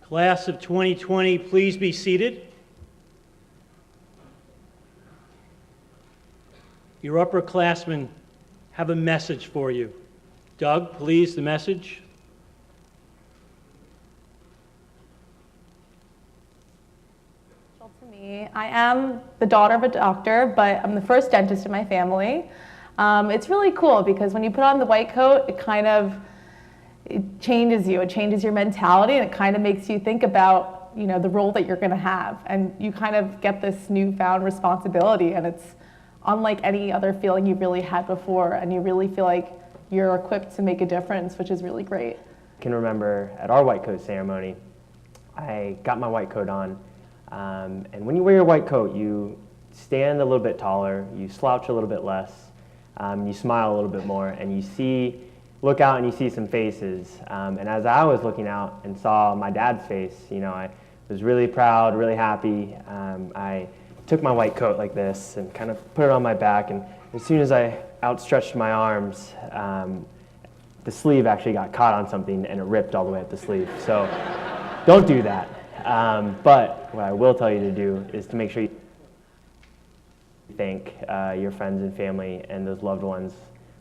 Class of 2020, please be seated. Your upperclassmen have a message for you. Doug, please, the message. To me, I am the daughter of a doctor, but I'm the first dentist in my family. It's really cool because when you put on the white coat, it changes you. It changes your mentality, and it kind of makes you think about, the role that you're going to have, and you kind of get this newfound responsibility, and it's unlike any other feeling you've really had before, and you really feel like you're equipped to make a difference, which is really great. I can remember at our white coat ceremony, I got my white coat on, and when you wear your white coat, you stand a little bit taller, you slouch a little bit less, you smile a little bit more, and you look out and you see some faces. And as I was looking out and saw my dad's face, I was really proud, really happy. I took my white coat like this and kind of put it on my back, and as soon as I outstretched my arms, the sleeve actually got caught on something and it ripped all the way up the sleeve. So don't do that. But what I will tell you to do is to make sure you thank your friends and family and those loved ones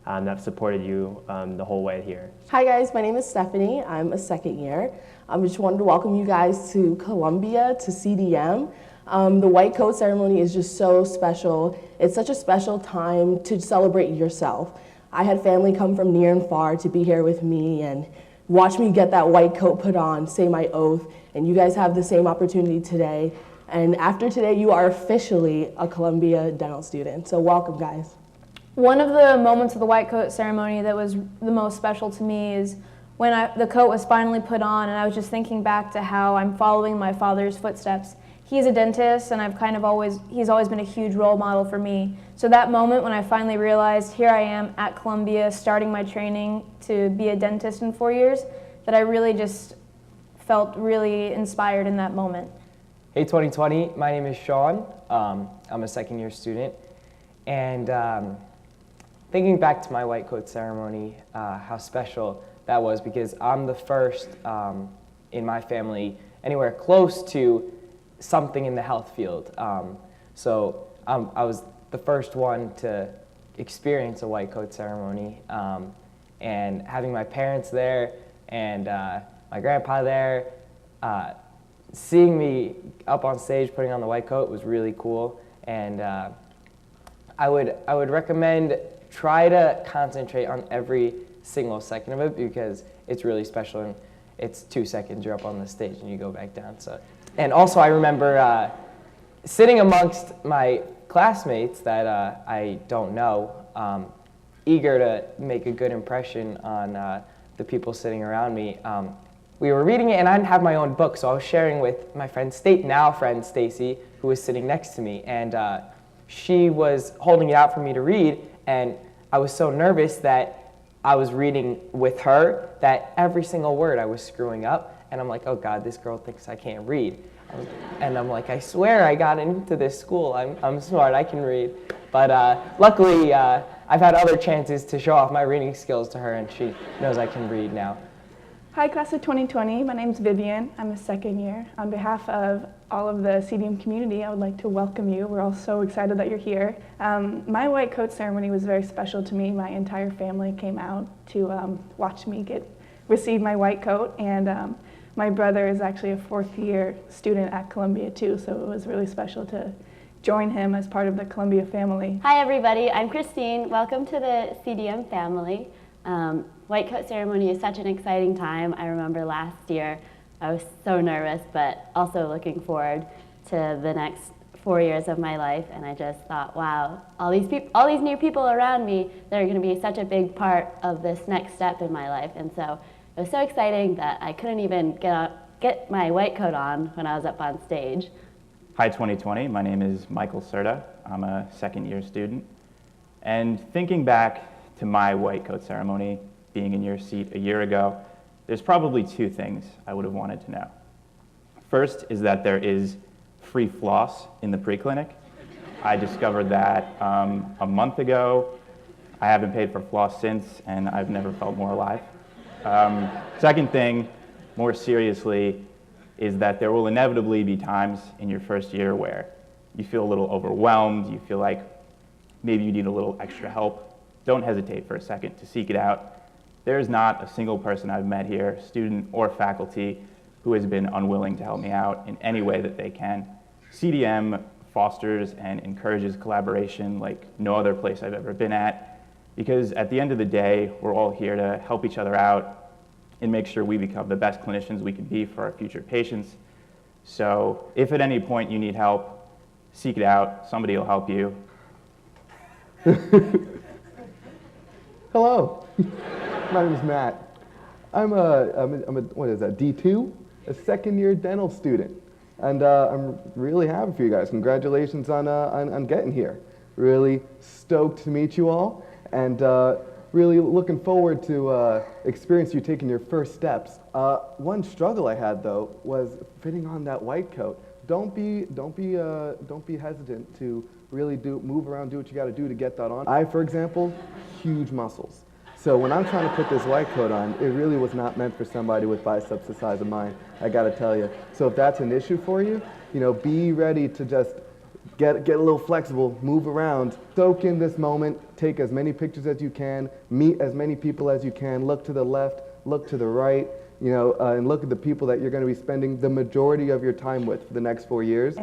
that have supported you the whole way here. Hi guys, my name is Stephanie. I'm a second year. I just wanted to welcome you guys to Columbia, to CDM. The white coat ceremony is just so special. It's such a special time to celebrate yourself. I had family come from near and far to be here with me and watch me get that white coat put on, say my oath, and you guys have the same opportunity today. And after today, you are officially a Columbia dental student. So welcome, guys. One of the moments of the white coat ceremony that was the most special to me is when the coat was finally put on, and I was just thinking back to how I'm following my father's footsteps. He's a dentist, and he's always been a huge role model for me. So that moment when I finally realized here I am at Columbia starting my training to be a dentist in 4 years, that I really just felt really inspired in that moment. Hey 2020, my name is Sean. I'm a second year student, and thinking back to my white coat ceremony, how special that was, because I'm the first in my family anywhere close to something in the health field. I was the first one to experience a white coat ceremony, and having my parents there and my grandpa there, seeing me up on stage putting on the white coat was really cool. And I would recommend try to concentrate on every single second of it, because it's really special, and it's 2 seconds you're up on the stage and you go back down. So, and also I remember sitting amongst my classmates that I don't know, eager to make a good impression on the people sitting around me. We were reading it, and I didn't have my own book, so I was sharing with my friend now friend Stacy, who was sitting next to me, and she was holding it out for me to read, and I was so nervous that I was reading with her that every single word I was screwing up, and I'm like, oh God, this girl thinks I can't read. And I'm like, I swear I got into this school. I'm smart, I can read. But luckily, I've had other chances to show off my reading skills to her, and she knows I can read now. Hi, class of 2020. My name's Vivian. I'm a second year. On behalf of all of the CDM community, I would like to welcome you. We're all so excited that you're here. My white coat ceremony was very special to me. My entire family came out to watch me receive my white coat, and my brother is actually a fourth-year student at Columbia too, so it was really special to join him as part of the Columbia family. Hi everybody, I'm Christine. Welcome to the CDM family. White coat ceremony is such an exciting time. I remember last year I was so nervous, but also looking forward to the next 4 years of my life, and I just thought, wow, all these new people around me, they're going to be such a big part of this next step in my life. And so it was so exciting that I couldn't even get my white coat on when I was up on stage. Hi 2020, my name is Michael Serta. I'm a second-year student. And thinking back to my white coat ceremony, being in your seat a year ago, there's probably two things I would have wanted to know. First is that there is free floss in the pre-clinic. I discovered that a month ago. I haven't paid for floss since, and I've never felt more alive. Second thing, more seriously, is that there will inevitably be times in your first year where you feel a little overwhelmed, you feel like maybe you need a little extra help. Don't hesitate for a second to seek it out. There is not a single person I've met here, student or faculty, who has been unwilling to help me out in any way that they can. CDM fosters and encourages collaboration like no other place I've ever been at, because at the end of the day, we're all here to help each other out and make sure we become the best clinicians we can be for our future patients. So if at any point you need help, seek it out. Somebody will help you. Hello, my name is Matt. I'm what is that, D2? A second-year dental student. And I'm really happy for you guys. Congratulations on getting here. Really stoked to meet you all, and really looking forward to experience you taking your first steps. One struggle I had though was fitting on that white coat. Don't be hesitant to really move around, do what you got to do to get that on. I, for example, huge muscles. So when I'm trying to put this white coat on, it really was not meant for somebody with biceps the size of mine, I gotta tell you. So if that's an issue for you, be ready to just get a little flexible, move around, soak in this moment, take as many pictures as you can, meet as many people as you can, look to the left, look to the right, and look at the people that you're gonna be spending the majority of your time with for the next 4 years.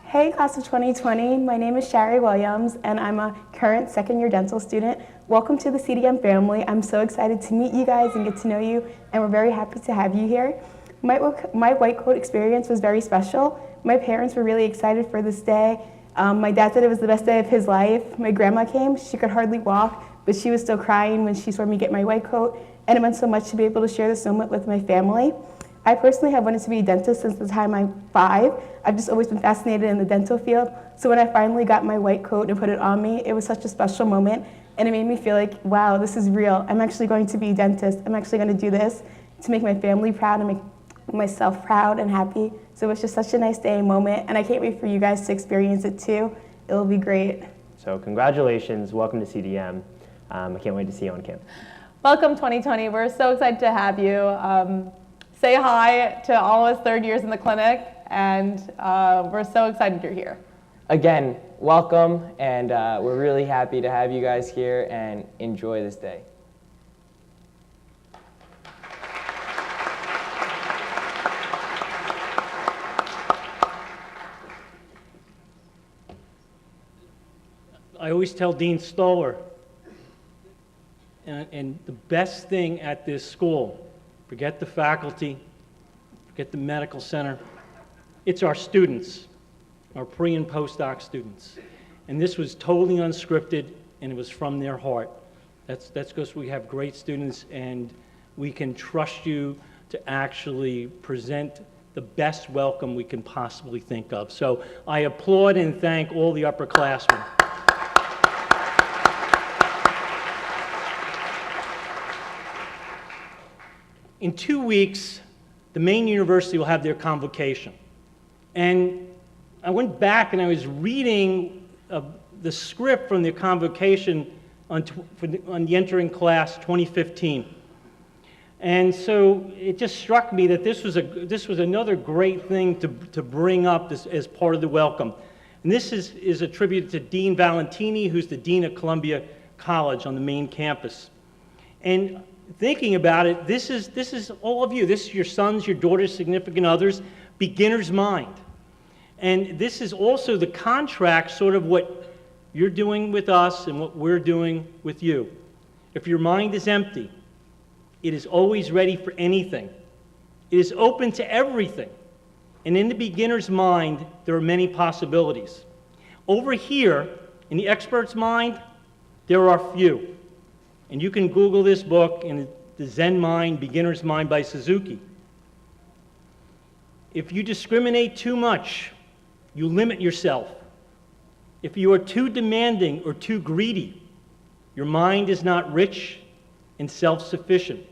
Hey, class of 2020. My name is Shari Williams, and I'm a current second-year dental student. Welcome to the CDM family. I'm so excited to meet you guys and get to know you, and we're very happy to have you here. My white coat experience was very special. My parents were really excited for this day. My dad said it was the best day of his life. My grandma came. She could hardly walk, but she was still crying when she saw me get my white coat, and it meant so much to be able to share this moment with my family. I personally have wanted to be a dentist since the time I'm 5. I've just always been fascinated in the dental field. So when I finally got my white coat and put it on me, it was such a special moment. And it made me feel like, wow, this is real. I'm actually going to be a dentist. I'm actually going to do this to make my family proud and make myself proud and happy. So it was just such a nice day and moment. And I can't wait for you guys to experience it too. It'll be great. So congratulations, welcome to CDM. I can't wait to see you on campus. Welcome 2020. We're so excited to have you. Say hi to all of us third years in the clinic. and we're so excited you're here. Again, welcome, and we're really happy to have you guys here, and enjoy this day. I always tell Dean Stoller, and the best thing at this school, forget the faculty, forget the medical center, it's our students, our pre and postdoc students. And this was totally unscripted, and it was from their heart. That's because we have great students, and we can trust you to actually present the best welcome we can possibly think of. So I applaud and thank all the upperclassmen. In 2 weeks, the main university will have their convocation. And I went back and I was reading the script from the convocation on the entering class 2015. And so it just struck me that this was another great thing to bring up as part of the welcome. And this is attributed to Dean Valentini, who's the Dean of Columbia College on the main campus. And thinking about it, this is all of you. This is your sons, your daughters, significant others, beginner's mind. And this is also the contract, sort of what you're doing with us and what we're doing with you. If your mind is empty, it is always ready for anything. It is open to everything. And in the beginner's mind, there are many possibilities. Over here, in the expert's mind, there are few. And you can Google this book in The Zen Mind, Beginner's Mind by Suzuki. If you discriminate too much, you limit yourself. If you are too demanding or too greedy, your mind is not rich and self-sufficient.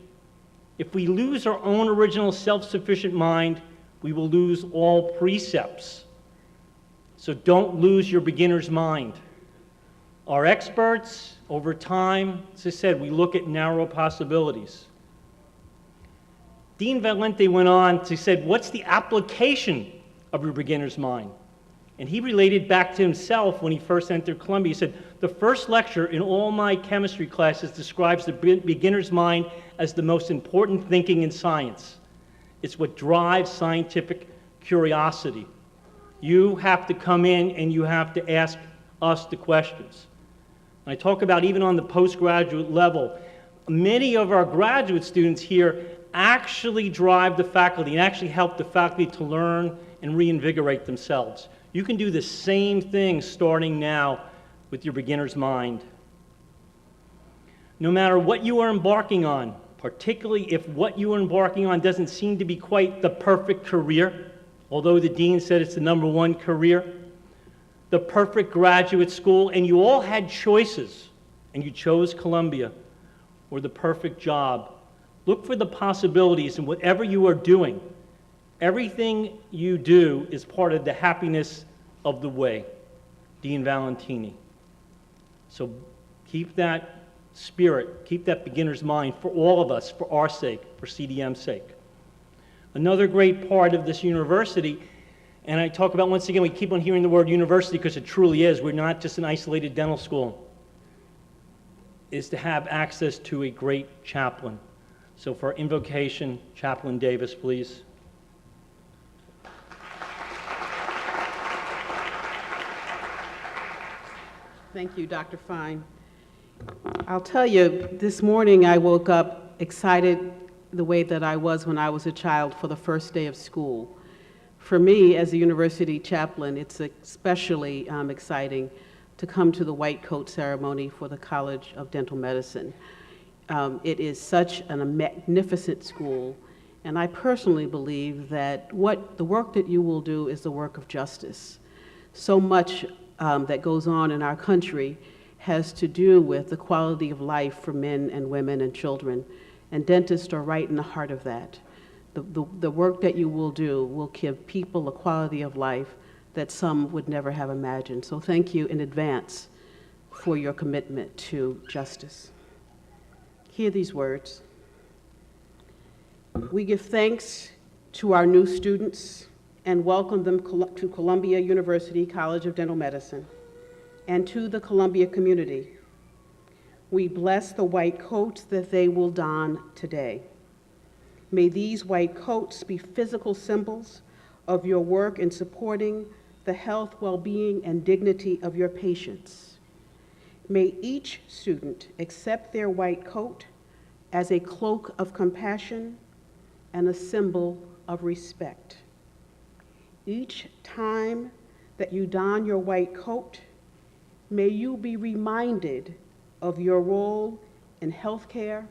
If we lose our own original self-sufficient mind, we will lose all precepts. So don't lose your beginner's mind. Our experts, over time, as I said, we look at narrow possibilities. Dean Valente went on to say, what's the application of your beginner's mind? And he related back to himself when he first entered Columbia. He said, the first lecture in all my chemistry classes describes the beginner's mind as the most important thinking in science. It's what drives scientific curiosity. You have to come in and you have to ask us the questions. And I talk about even on the postgraduate level, many of our graduate students here actually drive the faculty and actually help the faculty to learn and reinvigorate themselves. You can do the same thing starting now with your beginner's mind. No matter what you are embarking on, particularly if what you are embarking on doesn't seem to be quite the perfect career, although the dean said it's the #1 career, the perfect graduate school, and you all had choices, and you chose Columbia, or the perfect job. Look for the possibilities in whatever you are doing. Everything you do is part of the happiness of the way. Dean Valentini. So keep that spirit, keep that beginner's mind for all of us, for our sake, for CDM's sake. Another great part of this university, and I talk about, once again, we keep on hearing the word university because it truly is. We're not just an isolated dental school. Is to have access to a great chaplain. So for invocation, Chaplain Davis, please. Thank you, Dr. Fine. I'll tell you, this morning I woke up excited the way that I was when I was a child for the first day of school. For me, as a university chaplain, it's especially exciting to come to the white coat ceremony for the College of Dental Medicine. It is such a magnificent school, and I personally believe that the work that you will do is the work of justice. So much that goes on in our country has to do with the quality of life for men and women and children, and dentists are right in the heart of that. The work that you will do will give people a quality of life that some would never have imagined. So thank you in advance for your commitment to justice. Hear these words. We give thanks to our new students and welcome them to Columbia University College of Dental Medicine and to the Columbia community. We bless the white coats that they will don today. May these white coats be physical symbols of your work in supporting the health, well-being, and dignity of your patients. May each student accept their white coat as a cloak of compassion and a symbol of respect. Each time that you don your white coat, may you be reminded of your role in healthcare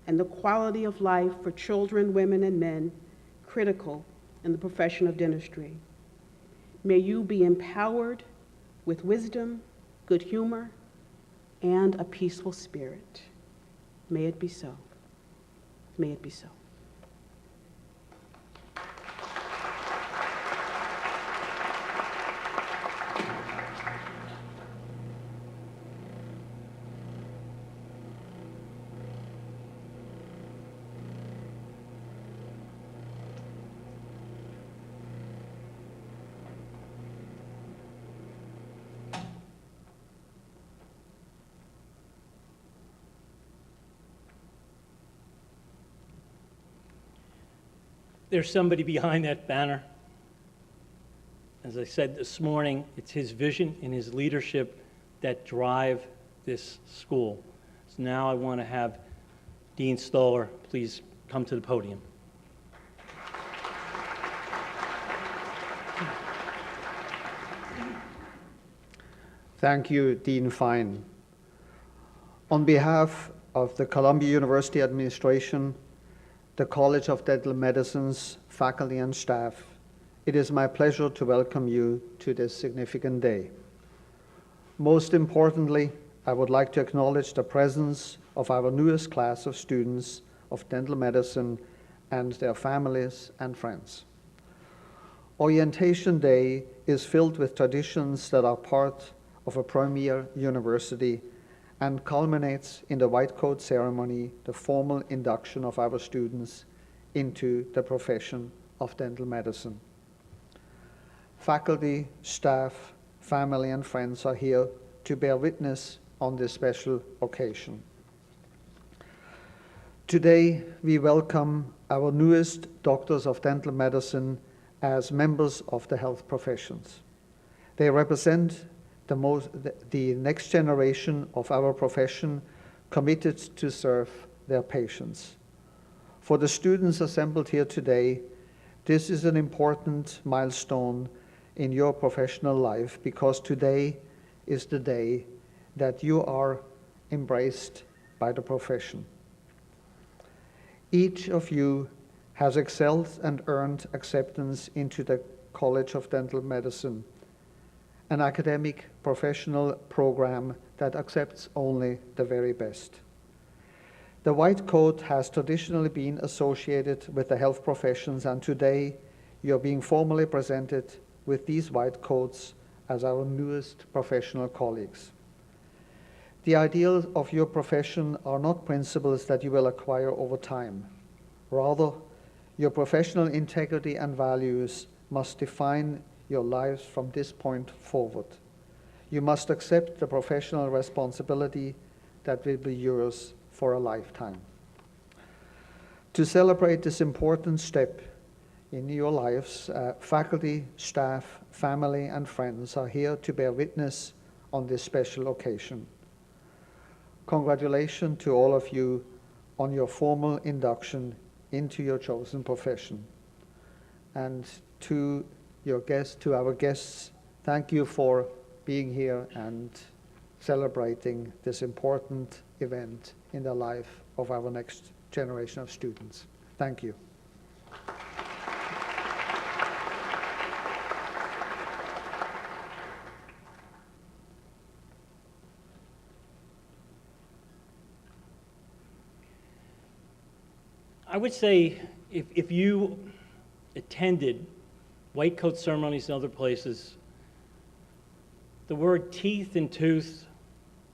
and the quality of life for children, women, and men critical in the profession of dentistry. May you be empowered with wisdom, good humor, and a peaceful spirit. May it be so. May it be so. There's somebody behind that banner. As I said this morning, it's his vision and his leadership that drive this school. So now I want to have Dean Stoller please come to the podium. Thank you, Dean Fine. On behalf of the Columbia University Administration, the College of Dental Medicine's faculty and staff, it is my pleasure to welcome you to this significant day. Most importantly, I would like to acknowledge the presence of our newest class of students of dental medicine and their families and friends. Orientation Day is filled with traditions that are part of a premier university and culminates in the white coat ceremony, the formal induction of our students into the profession of dental medicine. Faculty, staff, family, and friends are here to bear witness on this special occasion. Today, we welcome our newest doctors of dental medicine as members of the health professions. They represent the next generation of our profession committed to serve their patients. For the students assembled here today, this is an important milestone in your professional life because today is the day that you are embraced by the profession. Each of you has excelled and earned acceptance into the College of Dental Medicine, an academic professional program that accepts only the very best. The white coat has traditionally been associated with the health professions, and today you're being formally presented with these white coats as our newest professional colleagues. The ideals of your profession are not principles that you will acquire over time. Rather, your professional integrity and values must define your lives from this point forward. You must accept the professional responsibility that will be yours for a lifetime. To celebrate this important step in your lives, faculty, staff, family, and friends are here to bear witness on this special occasion. Congratulations to all of you on your formal induction into your chosen profession. And to our guests, thank you for being here and celebrating this important event in the life of our next generation of students. Thank you. I would say if you attended white coat ceremonies in other places, the word teeth and tooth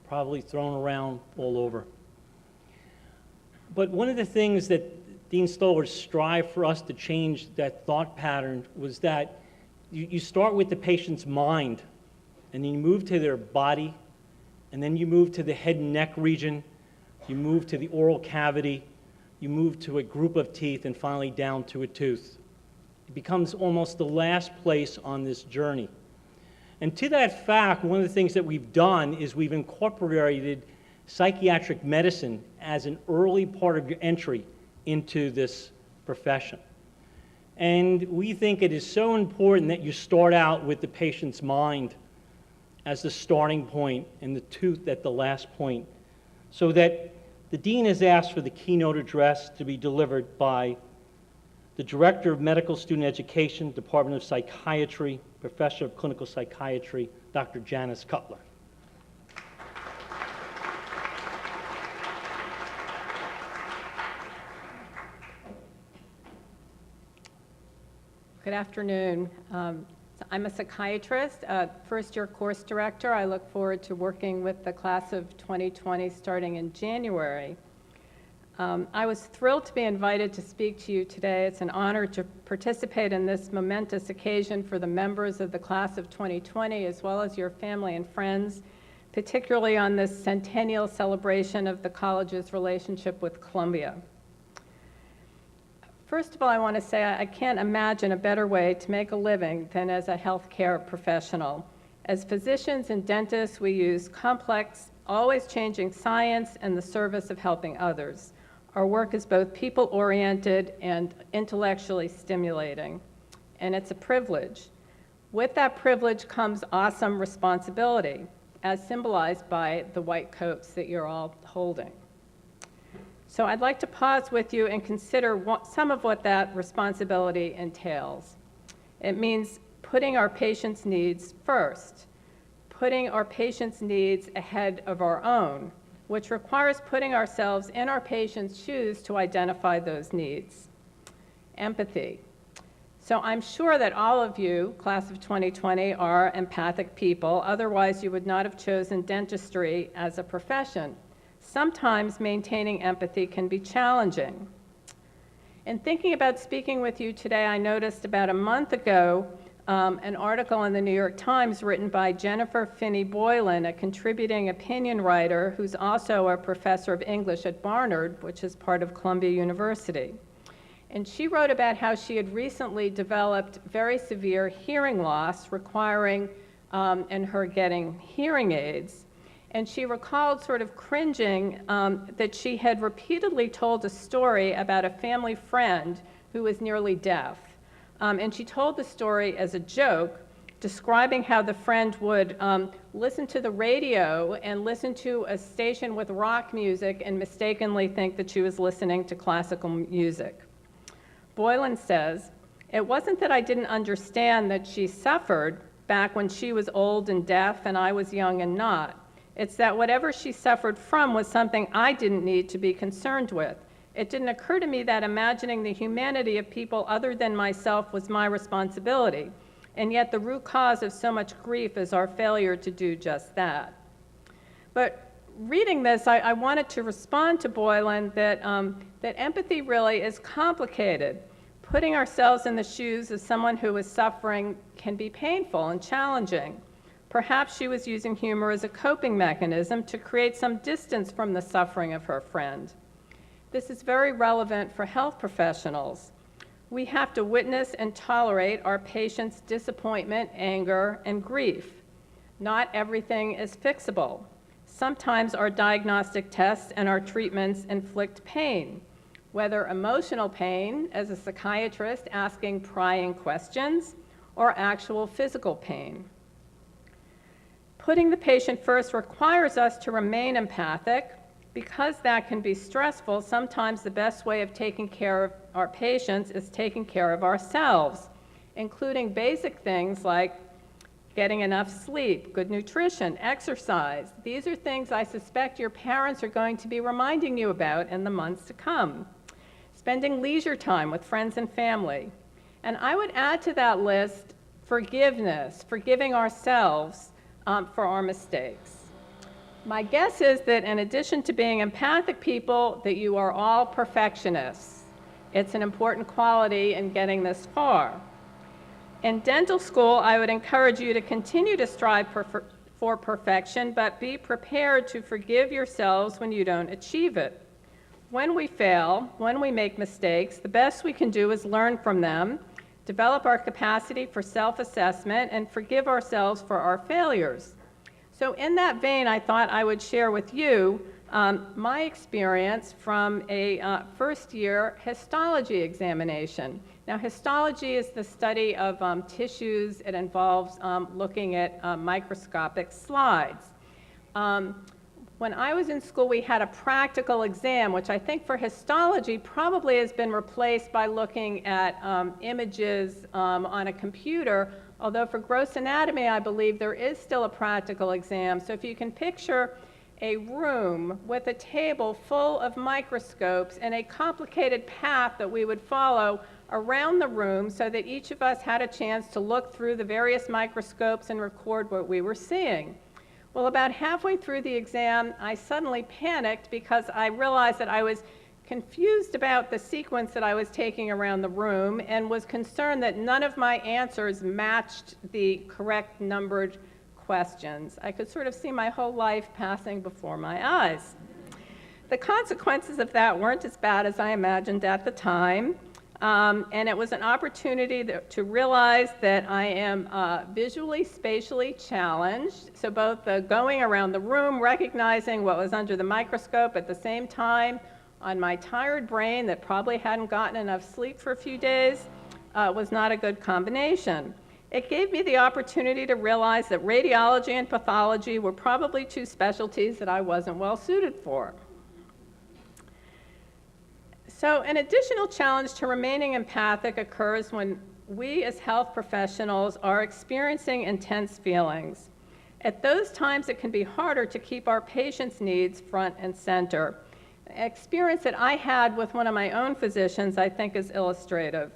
probably thrown around all over. But one of the things that Dean Stoller's strive for us to change that thought pattern was that you start with the patient's mind, and then you move to their body, and then you move to the head and neck region, you move to the oral cavity, you move to a group of teeth, and finally down to a tooth. It becomes almost the last place on this journey. And to that fact, one of the things that we've done is we've incorporated psychiatric medicine as an early part of your entry into this profession. And we think it is so important that you start out with the patient's mind as the starting point and the tooth at the last point, so that the dean has asked for the keynote address to be delivered by the Director of Medical Student Education, Department of Psychiatry, Professor of Clinical Psychiatry, Dr. Janice Cutler. Good afternoon. I'm a psychiatrist, first-year course director. I look forward to working with the class of 2020 starting in January. I was thrilled to be invited to speak to you today. It's an honor to participate in this momentous occasion for the members of the class of 2020, as well as your family and friends, particularly on this centennial celebration of the college's relationship with Columbia. First of all, I want to say I can't imagine a better way to make a living than as a healthcare professional. As physicians and dentists, we use complex, always changing science in the service of helping others. Our work is both people-oriented and intellectually stimulating, and it's a privilege. With that privilege comes awesome responsibility, as symbolized by the white coats that you're all holding. So I'd like to pause with you and consider some of what that responsibility entails. It means putting our patients' needs first, putting our patients' needs ahead of our own, which requires putting ourselves in our patients' shoes to identify those needs. Empathy. So I'm sure that all of you, class of 2020, are empathic people, otherwise you would not have chosen dentistry as a profession. Sometimes maintaining empathy can be challenging. In thinking about speaking with you today, I noticed about a month ago an article in the New York Times written by Jennifer Finney Boylan, a contributing opinion writer who's also a professor of English at Barnard, which is part of Columbia University. And she wrote about how she had recently developed very severe hearing loss, requiring and her getting hearing aids. And she recalled sort of cringing that she had repeatedly told a story about a family friend who was nearly deaf. And she told the story as a joke, describing how the friend would listen to the radio and listen to a station with rock music and mistakenly think that she was listening to classical music. Boylan says, "It wasn't that I didn't understand that she suffered back when she was old and deaf and I was young and not. It's that whatever she suffered from was something I didn't need to be concerned with. It didn't occur to me that imagining the humanity of people other than myself was my responsibility. And yet the root cause of so much grief is our failure to do just that." But reading this, I wanted to respond to Boylan that empathy really is complicated. Putting ourselves in the shoes of someone who is suffering can be painful and challenging. Perhaps she was using humor as a coping mechanism to create some distance from the suffering of her friend. This is very relevant for health professionals. We have to witness and tolerate our patients' disappointment, anger, and grief. Not everything is fixable. Sometimes our diagnostic tests and our treatments inflict pain, whether emotional pain, as a psychiatrist asking prying questions, or actual physical pain. Putting the patient first requires us to remain empathic. Because that can be stressful, sometimes the best way of taking care of our patients is taking care of ourselves, including basic things like getting enough sleep, good nutrition, exercise. These are things I suspect your parents are going to be reminding you about in the months to come. Spending leisure time with friends and family. And I would add to that list forgiveness, forgiving ourselves for our mistakes. My guess is that in addition to being empathic people, that you are all perfectionists. It's an important quality in getting this far. In dental school, I would encourage you to continue to strive for perfection, but be prepared to forgive yourselves when you don't achieve it. When we fail, when we make mistakes, the best we can do is learn from them, develop our capacity for self-assessment, and forgive ourselves for our failures. So in that vein, I thought I would share with you my experience from a first-year histology examination. Now, histology is the study of tissues. It involves looking at microscopic slides. When I was in school, we had a practical exam, which I think for histology probably has been replaced by looking at images on a computer, although for gross anatomy, I believe there is still a practical exam. So if you can picture a room with a table full of microscopes and a complicated path that we would follow around the room so that each of us had a chance to look through the various microscopes and record what we were seeing. Well, about halfway through the exam, I suddenly panicked because I realized that I was confused about the sequence that I was taking around the room and was concerned that none of my answers matched the correct numbered questions. I could sort of see my whole life passing before my eyes. The consequences of that weren't as bad as I imagined at the time. And it was an opportunity to realize that I am visually, spatially challenged. So both the going around the room, recognizing what was under the microscope at the same time on my tired brain that probably hadn't gotten enough sleep for a few days was not a good combination. It gave me the opportunity to realize that radiology and pathology were probably two specialties that I wasn't well suited for. So an additional challenge to remaining empathic occurs when we as health professionals are experiencing intense feelings. At those times, it can be harder to keep our patients' needs front and center. An experience that I had with one of my own physicians, I think, is illustrative.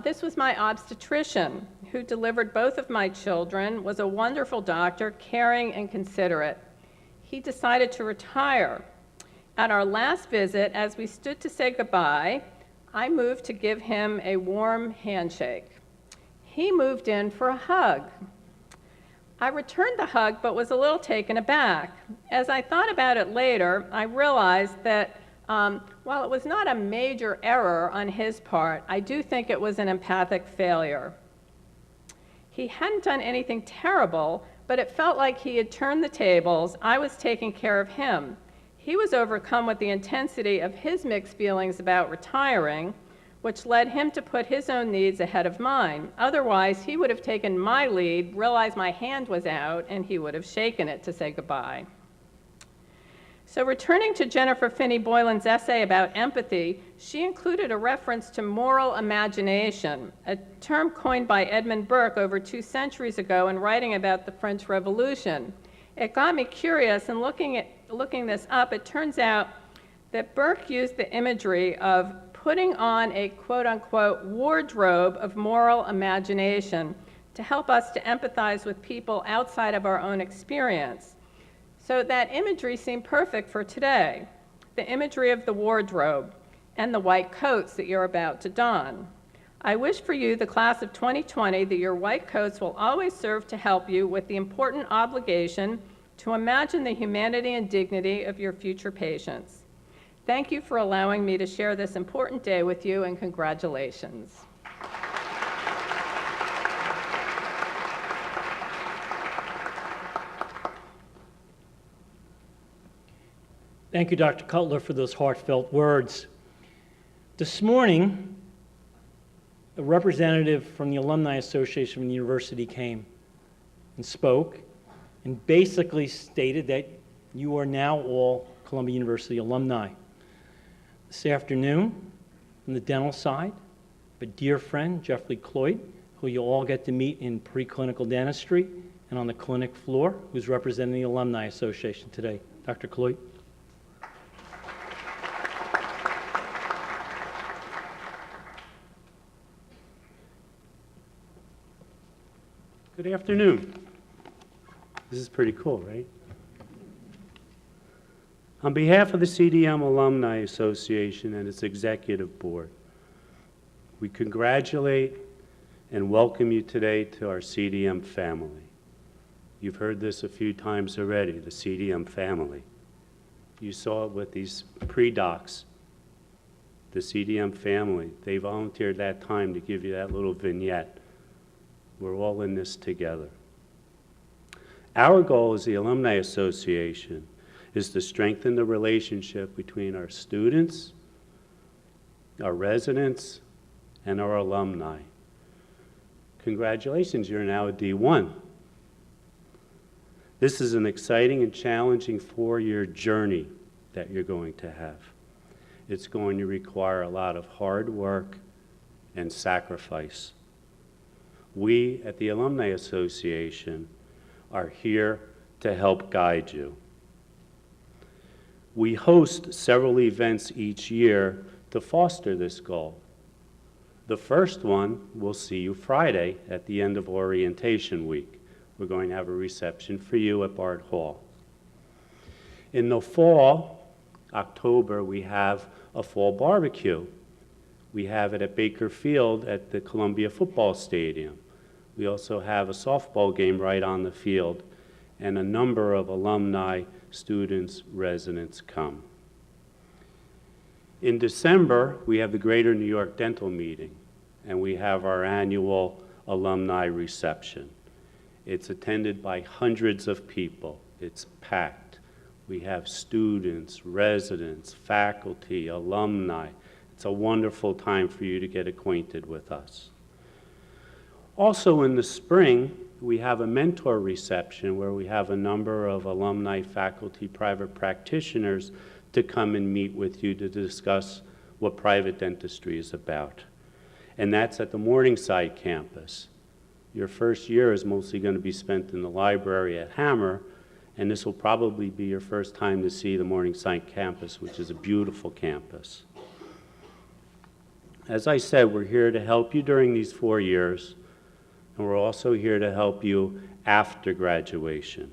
This was my obstetrician who delivered both of my children, was a wonderful doctor, caring and considerate. He decided to retire. At our last visit, as we stood to say goodbye, I moved to give him a warm handshake. He moved in for a hug. I returned the hug, but was a little taken aback. As I thought about it later, I realized that while it was not a major error on his part, I do think it was an empathic failure. He hadn't done anything terrible, but it felt like he had turned the tables. I was taking care of him. He was overcome with the intensity of his mixed feelings about retiring, which led him to put his own needs ahead of mine. Otherwise, he would have taken my lead, realized my hand was out, and he would have shaken it to say goodbye. So returning to Jennifer Finney Boylan's essay about empathy, she included a reference to moral imagination, a term coined by Edmund Burke over 2 centuries ago in writing about the French Revolution. It got me curious, and looking this up, it turns out that Burke used the imagery of putting on a quote-unquote wardrobe of moral imagination to help us to empathize with people outside of our own experience. So that imagery seemed perfect for today, the imagery of the wardrobe and the white coats that you're about to don. I wish for you, the class of 2020, that your white coats will always serve to help you with the important obligation to imagine the humanity and dignity of your future patients. Thank you for allowing me to share this important day with you, and congratulations. Thank you, Dr. Cutler, for those heartfelt words. This morning, a representative from the Alumni Association from the university came and spoke and basically stated that you are now all Columbia University alumni. This afternoon, from the dental side, a dear friend, Jeffrey Cloyd, who you'll all get to meet in preclinical dentistry and on the clinic floor, who's representing the Alumni Association today. Dr. Cloyd. Good afternoon. This is pretty cool, right? On behalf of the CDM Alumni Association and its executive board, we congratulate and welcome you today to our CDM family. You've heard this a few times already, the CDM family. You saw it with these pre-docs, the CDM family. They volunteered that time to give you that little vignette. We're all in this together. Our goal as the Alumni Association is to strengthen the relationship between our students, our residents, and our alumni. Congratulations, you're now a D1. This is an exciting and challenging 4-year journey that you're going to have. It's going to require a lot of hard work and sacrifice. We at the Alumni Association are here to help guide you. We host several events each year to foster this goal. The first one, we'll see you Friday at the end of orientation week. We're going to have a reception for you at Bard Hall. In the fall, October, we have a fall barbecue. We have it at Baker Field at the Columbia Football Stadium. We also have a softball game right on the field, and a number of alumni, students, residents come. In December, we have the Greater New York Dental Meeting, and we have our annual alumni reception. It's attended by hundreds of people. It's packed. We have students, residents, faculty, alumni. It's a wonderful time for you to get acquainted with us. Also in the spring, we have a mentor reception where we have a number of alumni, faculty, private practitioners to come and meet with you to discuss what private dentistry is about. And that's at the Morningside campus. Your first year is mostly going to be spent in the library at Hammer, and this will probably be your first time to see the Morningside campus, which is a beautiful campus. As I said, we're here to help you during these 4 years, and we're also here to help you after graduation.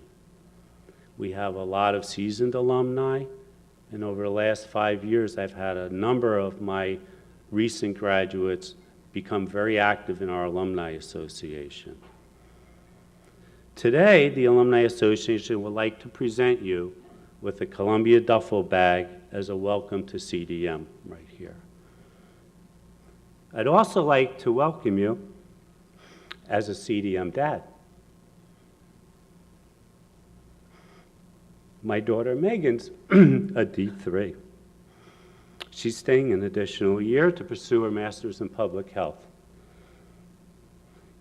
We have a lot of seasoned alumni, and over the last 5 years, I've had a number of my recent graduates become very active in our Alumni Association. Today, the Alumni Association would like to present you with a Columbia duffel bag as a welcome to CDM right here. I'd also like to welcome you as a CDM dad. My daughter Megan's a D3. She's staying an additional year to pursue her master's in public health.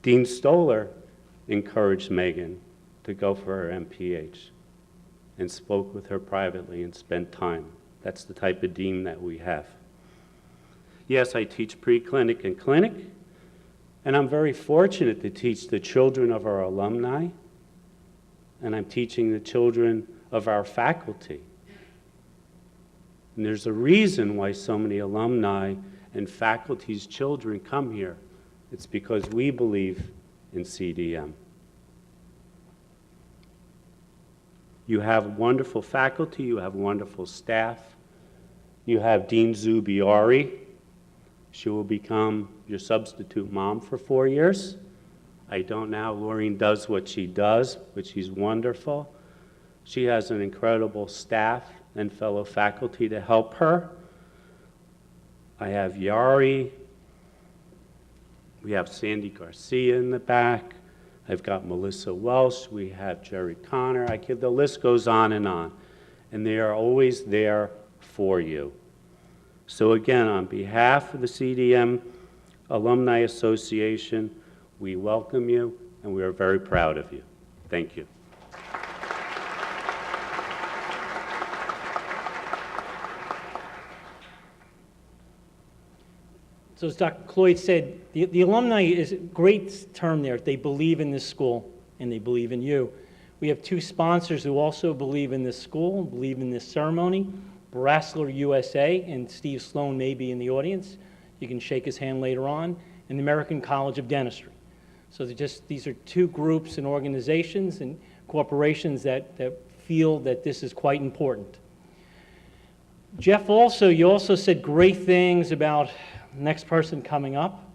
Dean Stoller encouraged Megan to go for her MPH and spoke with her privately and spent time. That's the type of dean that we have. Yes, I teach pre-clinic and clinic, and I'm very fortunate to teach the children of our alumni, and I'm teaching the children of our faculty. And there's a reason why so many alumni and faculty's children come here. It's because we believe in CDM. You have wonderful faculty, you have wonderful staff. You have Dean Zubiari. She will become your substitute mom for 4 years. I don't know how Laureen does what she does, but she's wonderful. She has an incredible staff and fellow faculty to help her. I have Yari. We have Sandy Garcia in the back. I've got Melissa Welsh. We have Jerry Connor. The list goes on. And they are always there for you. So again, on behalf of the CDM Alumni Association, we welcome you and we are very proud of you. Thank you. So as Dr. Cloyd said, the alumni is a great term there. They believe in this school and they believe in you. We have 2 sponsors who also believe in this school, believe in this ceremony. Brasseler USA, and Steve Sloan may be in the audience. You can shake his hand later on. And the American College of Dentistry. So these are 2 groups and organizations and corporations that feel that this is quite important. Jeff, you also said great things about the next person coming up.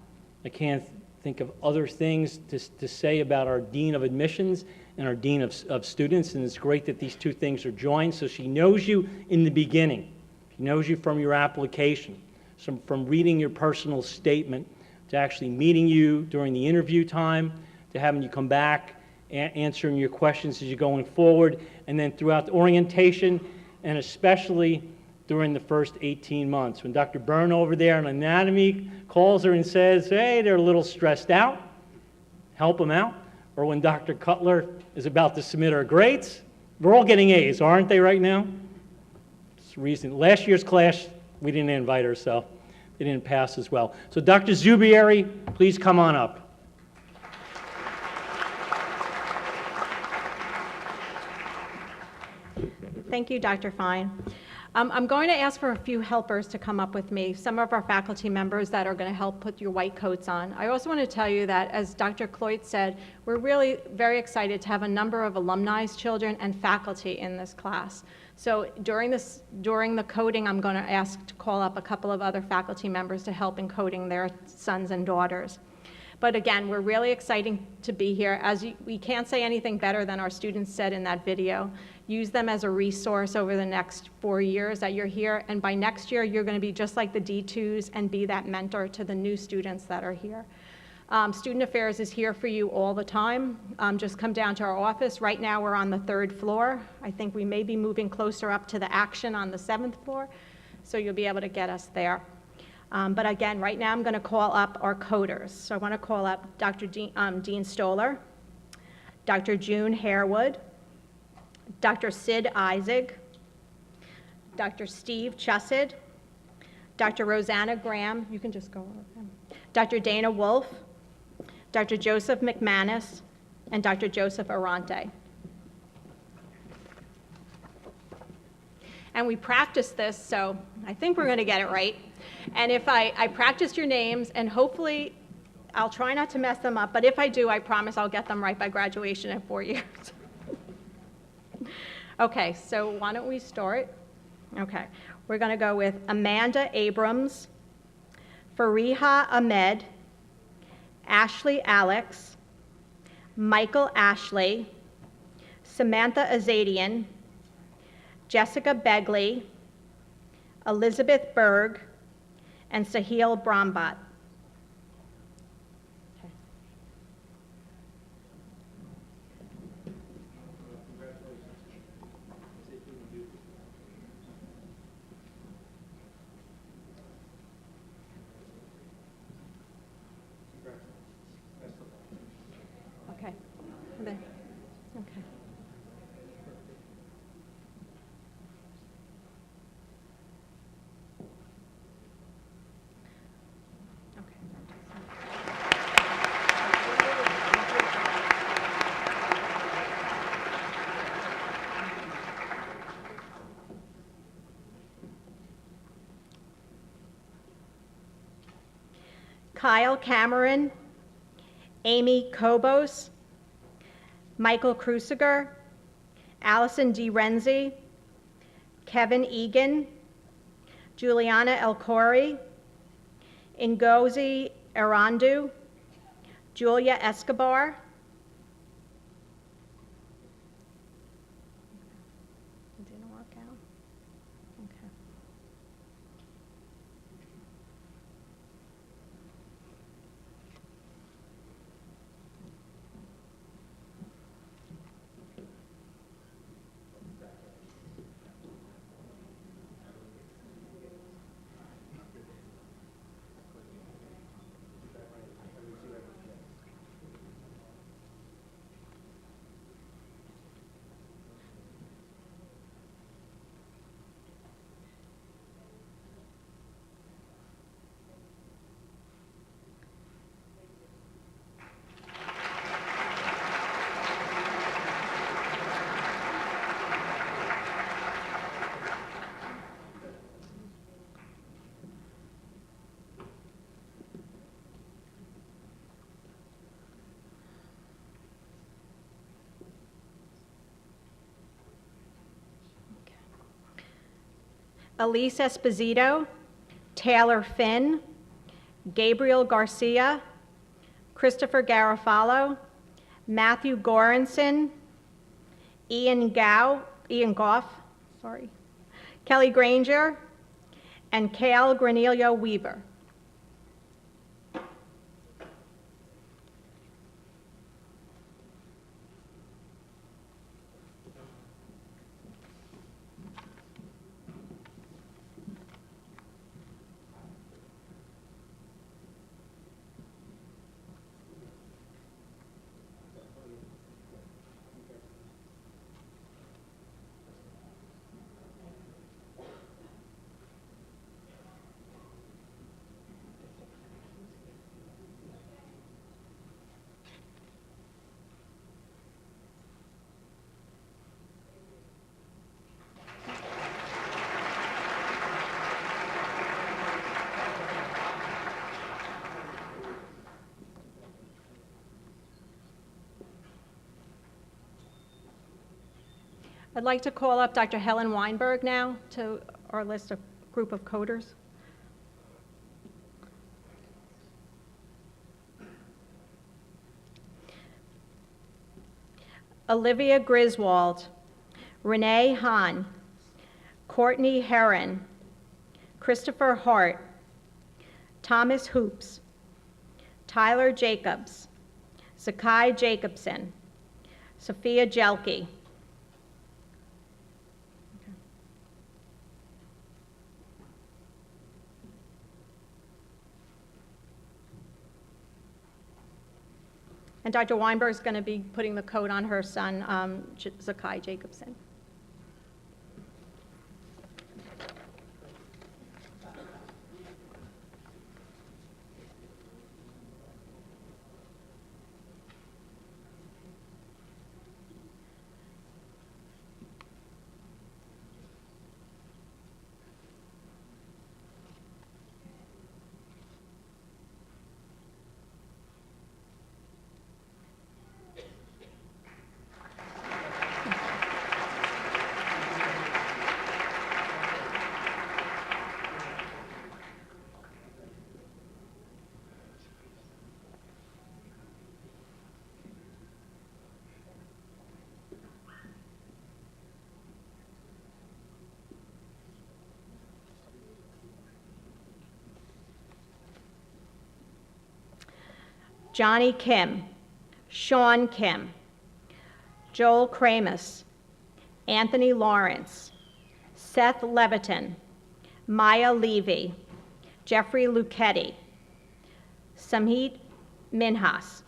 I can't think of other things to say about our Dean of Admissions and our Dean of Students, and it's great that these two things are joined. So she knows you in the beginning. She knows you from your application, from reading your personal statement, to actually meeting you during the interview time, to having you come back, answering your questions as you're going forward, and then throughout the orientation, and especially during the first 18 months. When Dr. Byrne over there on anatomy calls her and says, hey, they're a little stressed out, help them out. Or when Dr. Cutler is about to submit her grades, we're all getting A's, aren't they right now? It's the reason. Last year's class, we didn't invite her, so they didn't pass as well. So Dr. Zubieri, please come on up. Thank you, Dr. Fine. I'm going to ask for a few helpers to come up with me, some of our faculty members that are going to help put your white coats on. I also want to tell you that, as Dr. Cloyd said, we're really very excited to have a number of alumni's children and faculty in this class. So during the coding, I'm going to ask to call up a couple of other faculty members to help in coding their sons and daughters. But again, we're really excited to be here. We can't say anything better than our students said in that video. Use them as a resource over the next 4 years that you're here, and by next year, you're going to be just like the D2s and be that mentor to the new students that are here. Student Affairs is here for you all the time. Just come down to our office. Right now, we're on the 3rd floor. I think we may be moving closer up to the action on the 7th floor, so you'll be able to get us there. But again, right now I'm going to call up our coders. So I want to call up Dr. Dean Stoller, Dr. June Harewood, Dr. Sid Isaac, Dr. Steve Chussid, Dr. Rosanna Graham, you can just go over them, Dr. Dana Wolf, Dr. Joseph McManus, and Dr. Joseph Arante. And we practiced this, so I think we're going to get it right. And if I practiced your names, and hopefully I'll try not to mess them up, but if I do, I promise I'll get them right by graduation in 4 years. Okay, so why don't we start? Okay, we're going to go with Amanda Abrams, Fariha Ahmed, Ashley Alex, Michael Ashley, Samantha Azadian, Jessica Begley, Elizabeth Berg, and Sahil Brombat. Okay. Okay. Okay. Kyle Cameron, Amy Kobos, Michael Krusiger, Allison D. Renzi, Kevin Egan, Juliana Elcori, Ngozi Arandu, Julia Escobar, it didn't work out. Okay. Elise Esposito, Taylor Finn, Gabriel Garcia, Christopher Garofalo, Matthew Goranson, Ian Goff, Kelly Granger, and Kale Granillo Weaver. I'd like to call up Dr. Helen Weinberg now to our list of group of coders. Olivia Griswold, Renee Hahn, Courtney Heron, Christopher Hart, Thomas Hoops, Tyler Jacobs, Sakai Jacobson, Sophia Jelke. And Dr. Weinberg is going to be putting the code on her son, Zakai Jacobson. Johnny Kim, Sean Kim, Joel Kramus, Anthony Lawrence, Seth Leviton, Maya Levy, Jeffrey Luchetti, Samhit Minhas.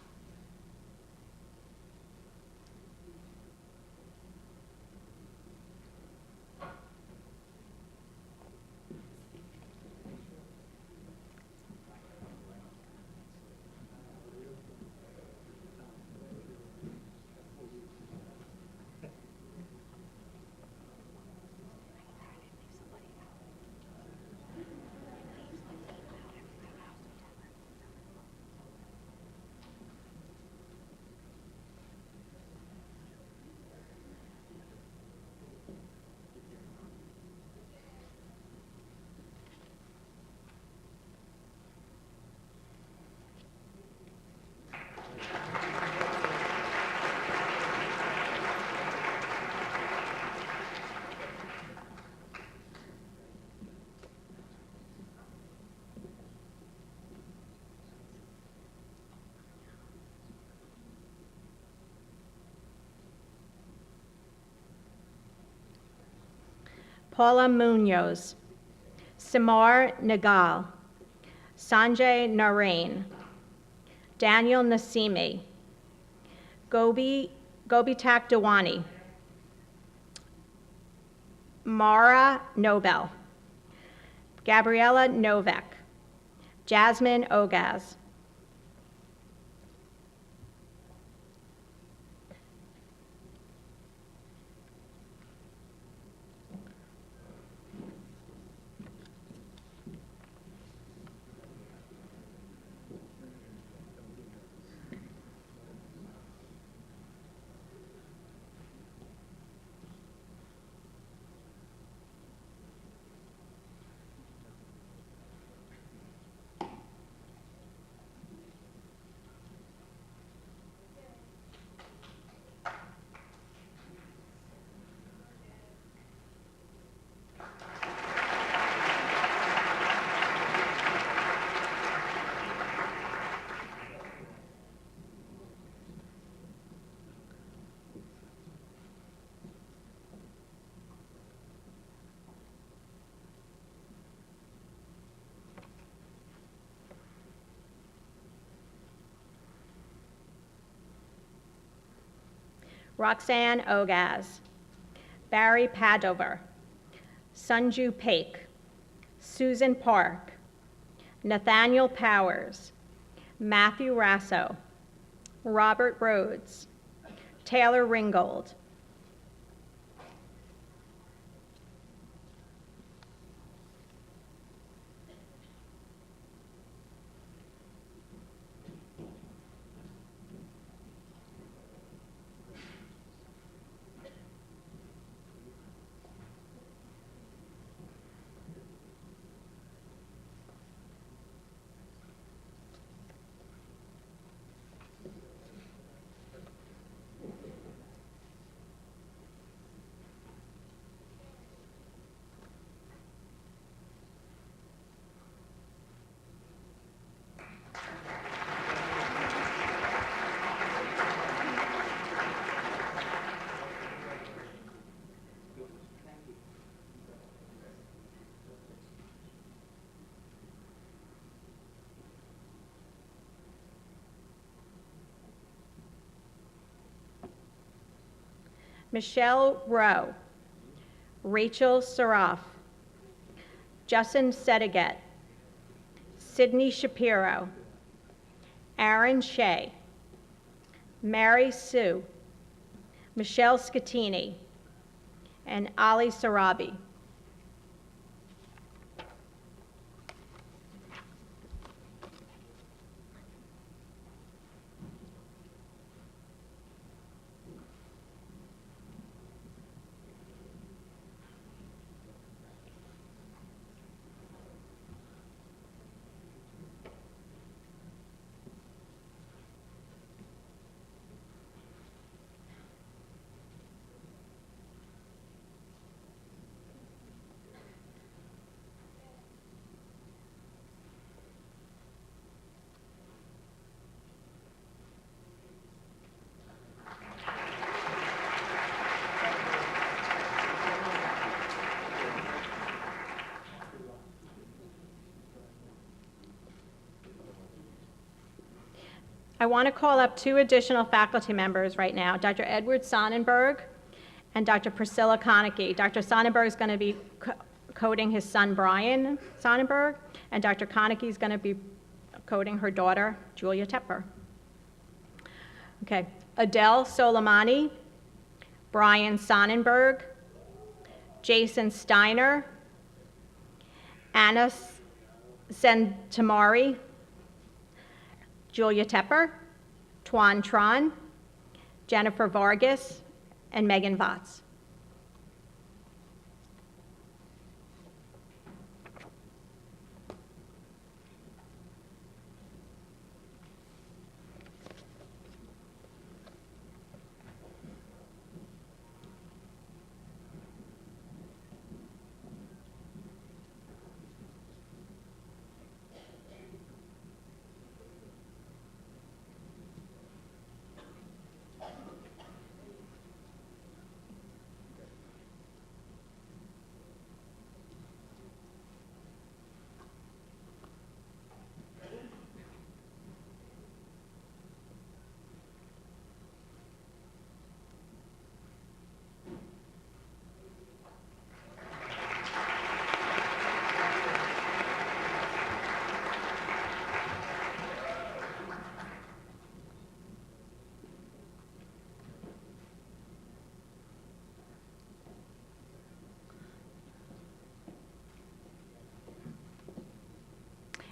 Paula Munoz, Simar Nagal, Sanjay Narain, Daniel Nasimi, Gobitak Dewani, Mara Nobel, Gabriella Novak, Jasmine Ogaz. Roxanne Ogaz, Barry Padover, Sunju Paik, Susan Park, Nathaniel Powers, Matthew Rasso, Robert Rhodes, Taylor Ringgold, Michelle Rowe, Rachel Saraf, Justin Sediget, Sydney Shapiro, Aaron Shea, Mary Sue, Michelle Scatini, and Ali Sarabi. I want to call up two additional faculty members right now, Dr. Edward Sonnenberg and Dr. Priscilla Konecki. Dr. Sonnenberg is going to be coding his son, Brian Sonnenberg, and Dr. Konecki is going to be coding her daughter, Julia Tepper. Okay, Adele Soleimani, Brian Sonnenberg, Jason Steiner, Anna Sentamari, Julia Tepper, Tuan Tron, Jennifer Vargas, and Megan Votz.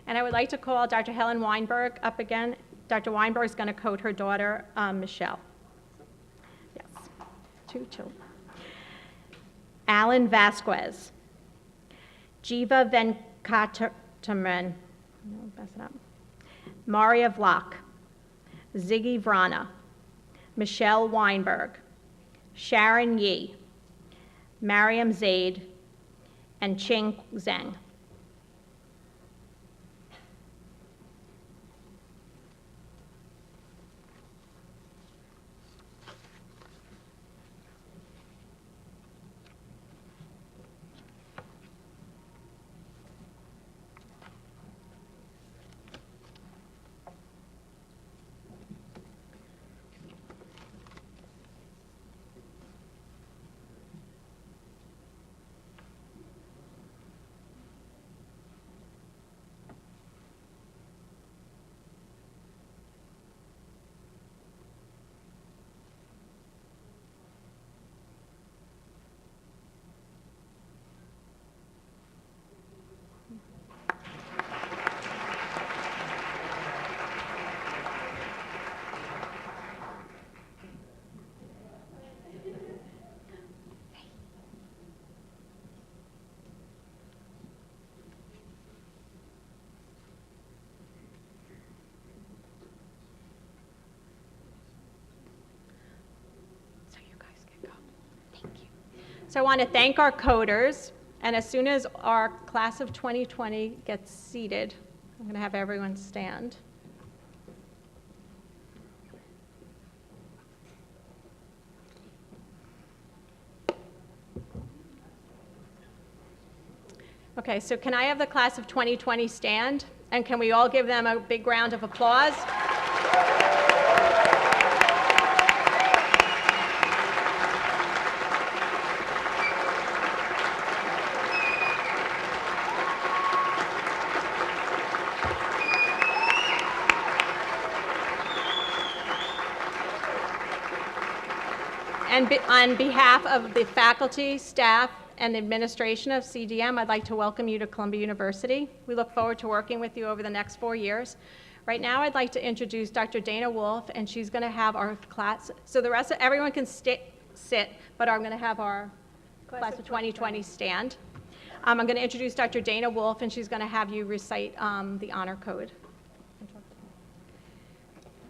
And I would like to call Dr. Helen Weinberg up again. Dr. Weinberg is going to code her daughter, Michelle. Yes, 2 children. Alan Vasquez, Jiva Venkataraman, mess it up. Maria Vlach, Ziggy Vrana, Michelle Weinberg, Sharon Yi, Mariam Zaid, and Ching Zhang. So I want to thank our coders, and as soon as our class of 2020 gets seated, I'm going to have everyone stand. Okay, so can I have the class of 2020 stand? And can we all give them a big round of applause? And on behalf of the faculty, staff, and administration of CDM, I'd like to welcome you to Columbia University. We look forward to working with you over the next 4 years. Right now, I'd like to introduce Dr. Dana Wolf, and she's going to have our class. So the rest of everyone can sit, but I'm going to have our class of 2020 stand. I'm going to introduce Dr. Dana Wolf, and she's going to have you recite the honor code.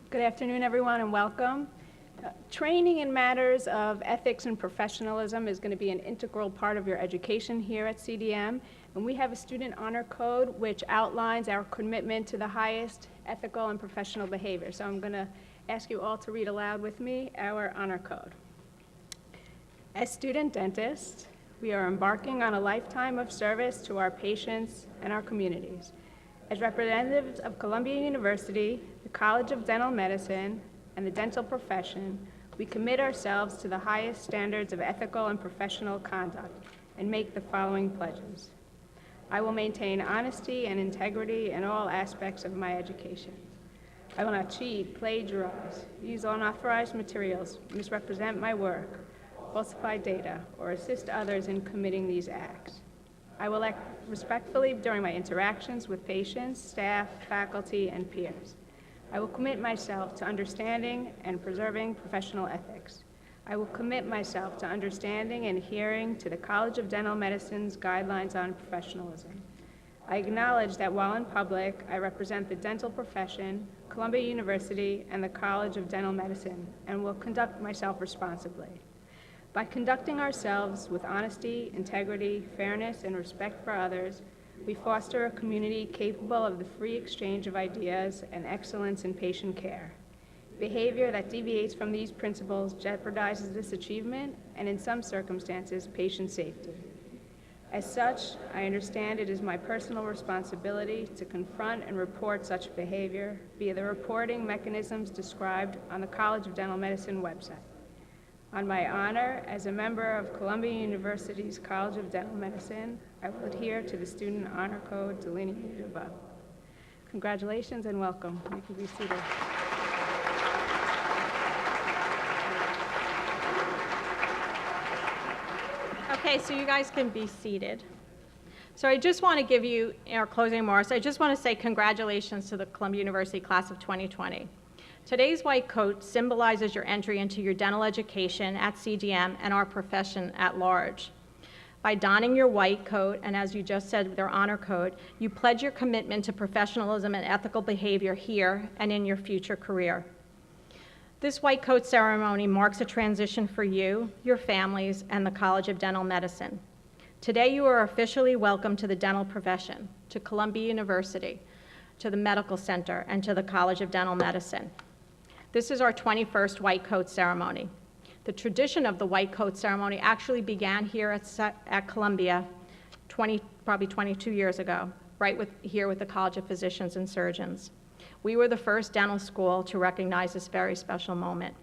Good afternoon, everyone, and welcome. Training in matters of ethics and professionalism is going to be an integral part of your education here at CDM, and we have a student honor code which outlines our commitment to the highest ethical and professional behavior. So I'm going to ask you all to read aloud with me our honor code. As student dentists, we are embarking on a lifetime of service to our patients and our communities. As representatives of Columbia University, the College of Dental Medicine, and the dental profession, we commit ourselves to the highest standards of ethical and professional conduct and make the following pledges. I will maintain honesty and integrity in all aspects of my education. I will not cheat, plagiarize, use unauthorized materials, misrepresent my work, falsify data, or assist others in committing these acts. I will act respectfully during my interactions with patients, staff, faculty, and peers. I will commit myself to understanding and preserving professional ethics. I will commit myself to understanding and adhering to the College of Dental Medicine's guidelines on professionalism. I acknowledge that while in public, I represent the dental profession, Columbia University, and the College of Dental Medicine, and will conduct myself responsibly. By conducting ourselves with honesty, integrity, fairness, and respect for others, we foster a community capable of the free exchange of ideas and excellence in patient care. Behavior that deviates from these principles jeopardizes this achievement and, in some circumstances, patient safety. As such, I understand it is my personal responsibility to confront and report such behavior via the reporting mechanisms described on the College of Dental Medicine website. On my honor as a member of Columbia University's College of Dental Medicine, I will adhere to the student honor code delineated above. Congratulations and welcome. You can be seated. Okay, so you guys can be seated. So I just want to give you, in our closing remarks, I just want to say congratulations to the Columbia University class of 2020. Today's white coat symbolizes your entry into your dental education at CDM and our profession at large. By donning your white coat, and as you just said, their honor code, you pledge your commitment to professionalism and ethical behavior here and in your future career. This white coat ceremony marks a transition for you, your families, and the College of Dental Medicine. Today you are officially welcome to the dental profession, to Columbia University, to the Medical Center, and to the College of Dental Medicine. This is our 21st white coat ceremony. The tradition of the white coat ceremony actually began here at Columbia probably 22 years ago, here with the College of Physicians and Surgeons. We were the first dental school to recognize this very special moment.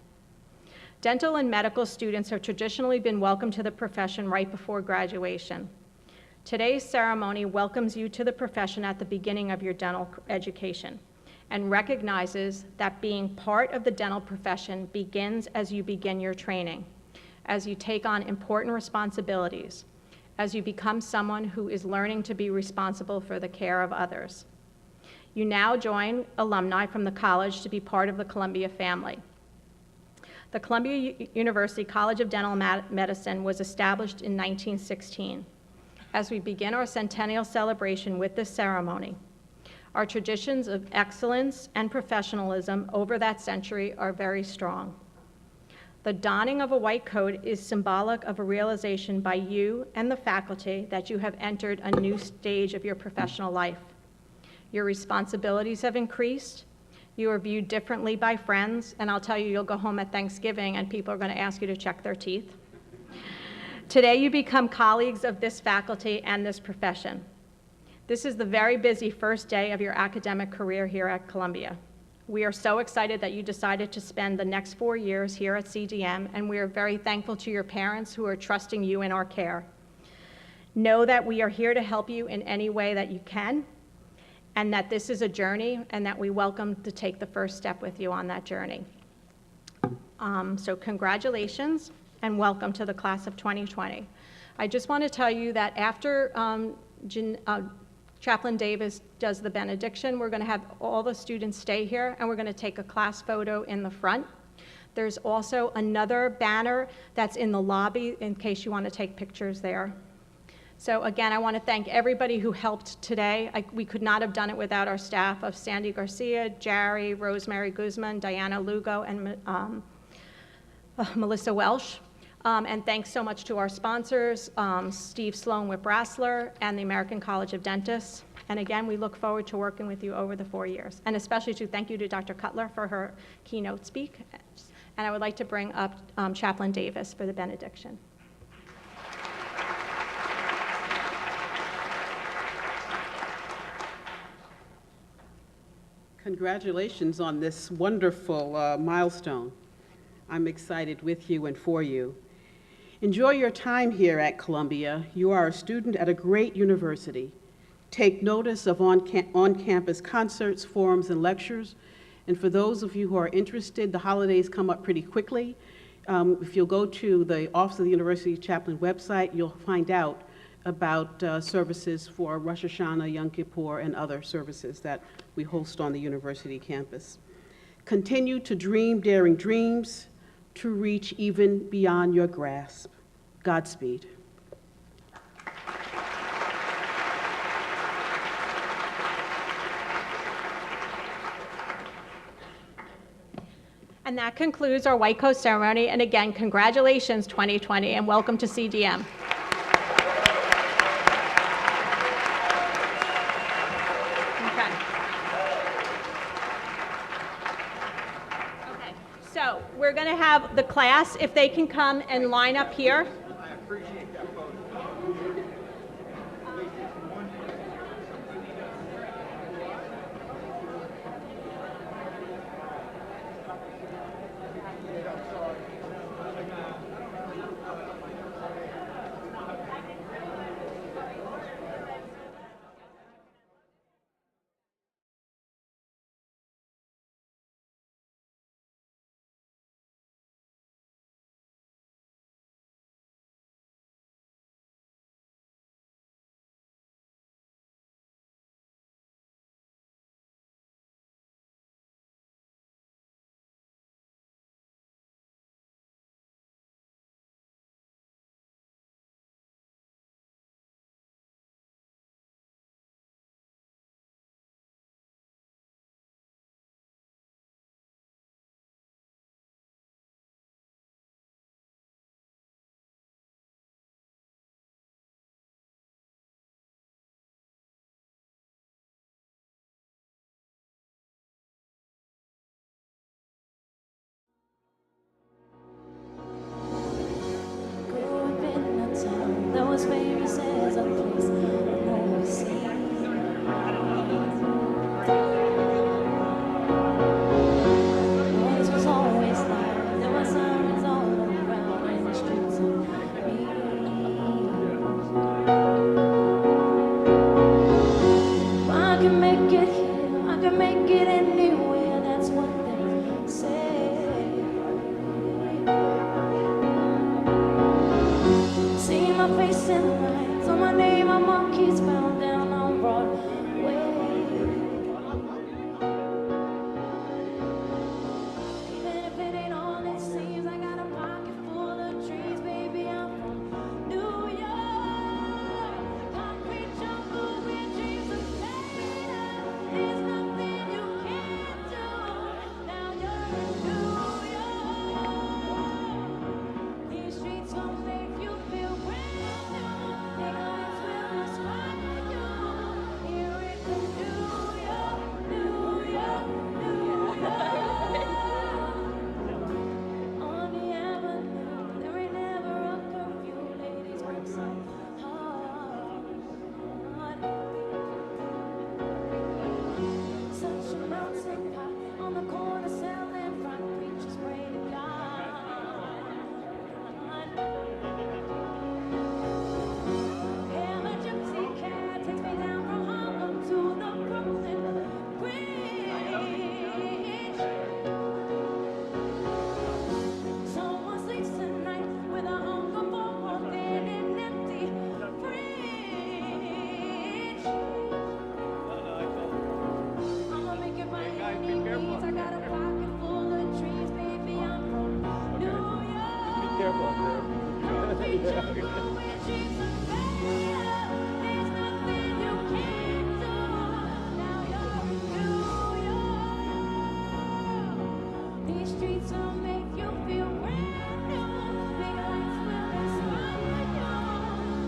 Dental and medical students have traditionally been welcomed to the profession right before graduation. Today's ceremony welcomes you to the profession at the beginning of your dental education and recognizes that being part of the dental profession begins as you begin your training, as you take on important responsibilities, as you become someone who is learning to be responsible for the care of others. You now join alumni from the college to be part of the Columbia family. The Columbia University College of Dental Medicine was established in 1916. As we begin our centennial celebration with this ceremony, our traditions of excellence and professionalism over that century are very strong. The donning of a white coat is symbolic of a realization by you and the faculty that you have entered a new stage of your professional life. Your responsibilities have increased. You are viewed differently by friends, and I'll tell you, you'll go home at Thanksgiving and people are going to ask you to check their teeth. Today, you become colleagues of this faculty and this profession. This is the very busy first day of your academic career here at Columbia. We are so excited that you decided to spend the next 4 years here at CDM, and we are very thankful to your parents who are trusting you in our care. Know that we are here to help you in any way that you can, and that this is a journey, and that we welcome to take the first step with you on that journey. So congratulations, and welcome to the class of 2020. I just want to tell you that after Chaplain Davis does the benediction, we're going to have all the students stay here, and we're going to take a class photo in the front. There's also another banner that's in the lobby in case you want to take pictures there. So again, I want to thank everybody who helped today. We could not have done it without our staff of Sandy Garcia, Jerry, Rosemary Guzman, Diana Lugo, and Melissa Welsh. And thanks so much to our sponsors, Steve Sloan with Brassler and the American College of Dentists. And again, we look forward to working with you over the 4 years. And especially thank you to Dr. Cutler for her keynote speak. And I would like to bring up Chaplain Davis for the benediction. Congratulations on this wonderful milestone. I'm excited with you and for you. Enjoy your time here at Columbia. You are a student at a great university. Take notice of on-campus concerts, forums, and lectures. And for those of you who are interested, the holidays come up pretty quickly. If you'll go to the Office of the University Chaplain website, you'll find out about services for Rosh Hashanah, Yom Kippur, and other services that we host on the university campus. Continue to dream daring dreams, to reach even beyond your grasp. Godspeed. And that concludes our white coat ceremony. And again, congratulations 2020 and welcome to CDM. So we're going to have the class, if they can come and line up here. I appreciate that photo. That was famous as a place overseas. Noise was always loud. There were sirens all around in the streets of me. I can make it here. I can make it anywhere. That's what they say. See my face in the lights, on my name, on marquees found down on Broadway. Even if it ain't all it seems, I got a pocket full of dreams, baby. I'm from New York. Concrete jungle where dreams are made of. There's nothing you can't do. Now you're in New York. streets will make you feel brand new. Big lights will inspire you.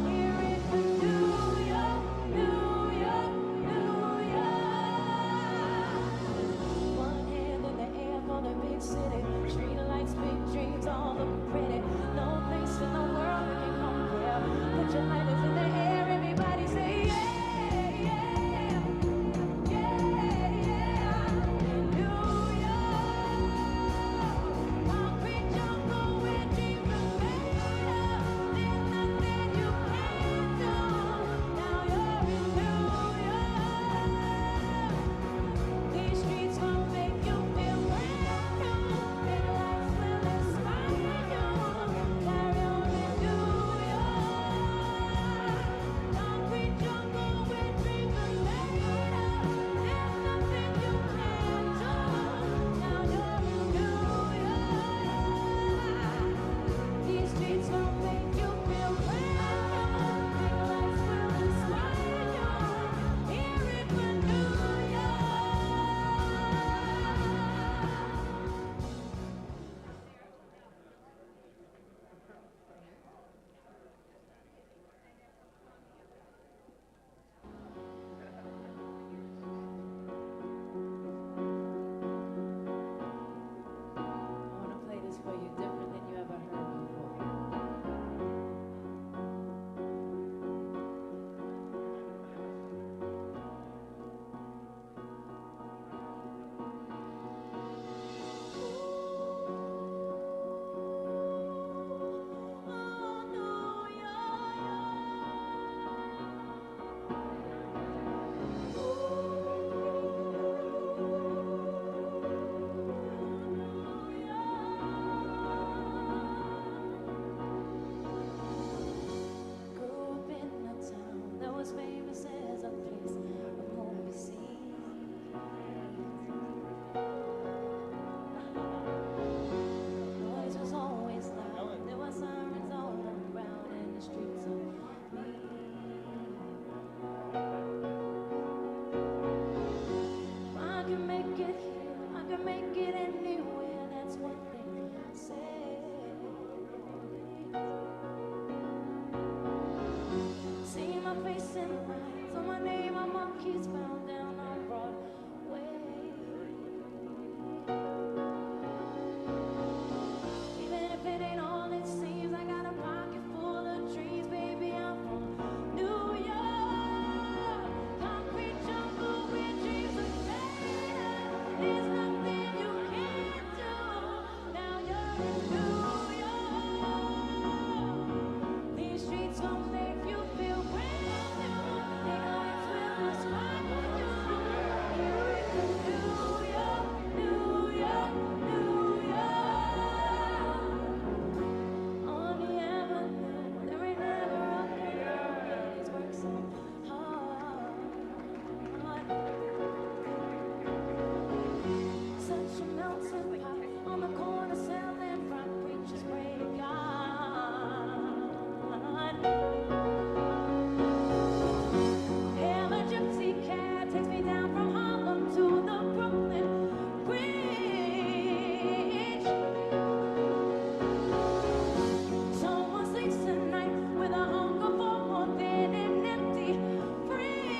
Here in New York, New York, New York. One hand in the air for the big city. Street lights, big dreams, all look pretty. No place in the world we can compare. Put your lighters in the air, everybody say yeah, yeah, yeah, yeah. New York, concrete jungle where dreams are made of. There's nothing you can't do. Now you're in New York. These streets will make you feel brand new. Big lights will inspire you. Carry on in New York. Concrete jungle where dreams are made of. There's nothing you can't do. Now you're in New York. These streets will make you feel brand new. Big lights will inspire you. Hear it for New York. I want to play this for you different than you ever heard before. Oh, New Grew up in a town that was famous as a place of home seen. Noise was always loud. There were sirens all around in the streets of me. I can make it here. I can make it anywhere. That's what they say. See my face in lights on my name on monkeys bound down on Broadway. Even if it ain't all it seems, I got a pocket full of dreams, baby. I'm from New York, concrete jungle where dreams are made of. There's nothing you can't do. Now you're in New York. These streets will make you feel brand new. Big lights will inspire you. Here in New York, New York, New York. On the avenue, there ain't never a girl. Ladies work so hard. Such a melting pot on the corner selling rock preachers pray to God. Hail a gypsy cab takes me down from Harlem to the Brooklyn Bridge. Someone sleeps tonight with a hunger for more than an empty fridge.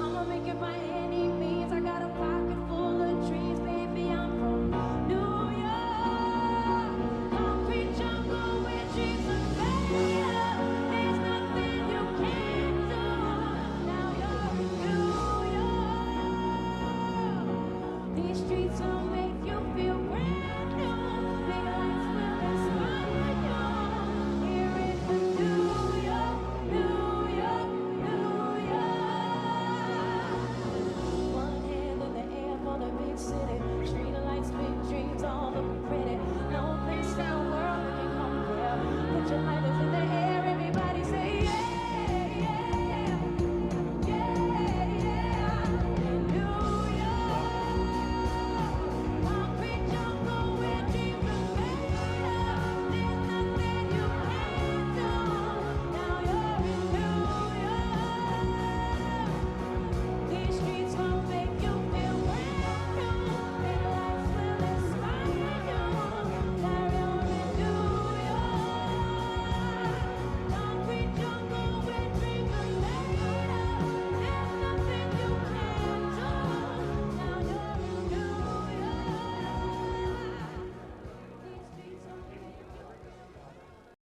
I'ma make it by any means. I got a pocket full of dreams, baby. I'm from New York, concrete jungle where dreams are made of. There's nothing you can't do. Now you're in New York. These streets will make you feel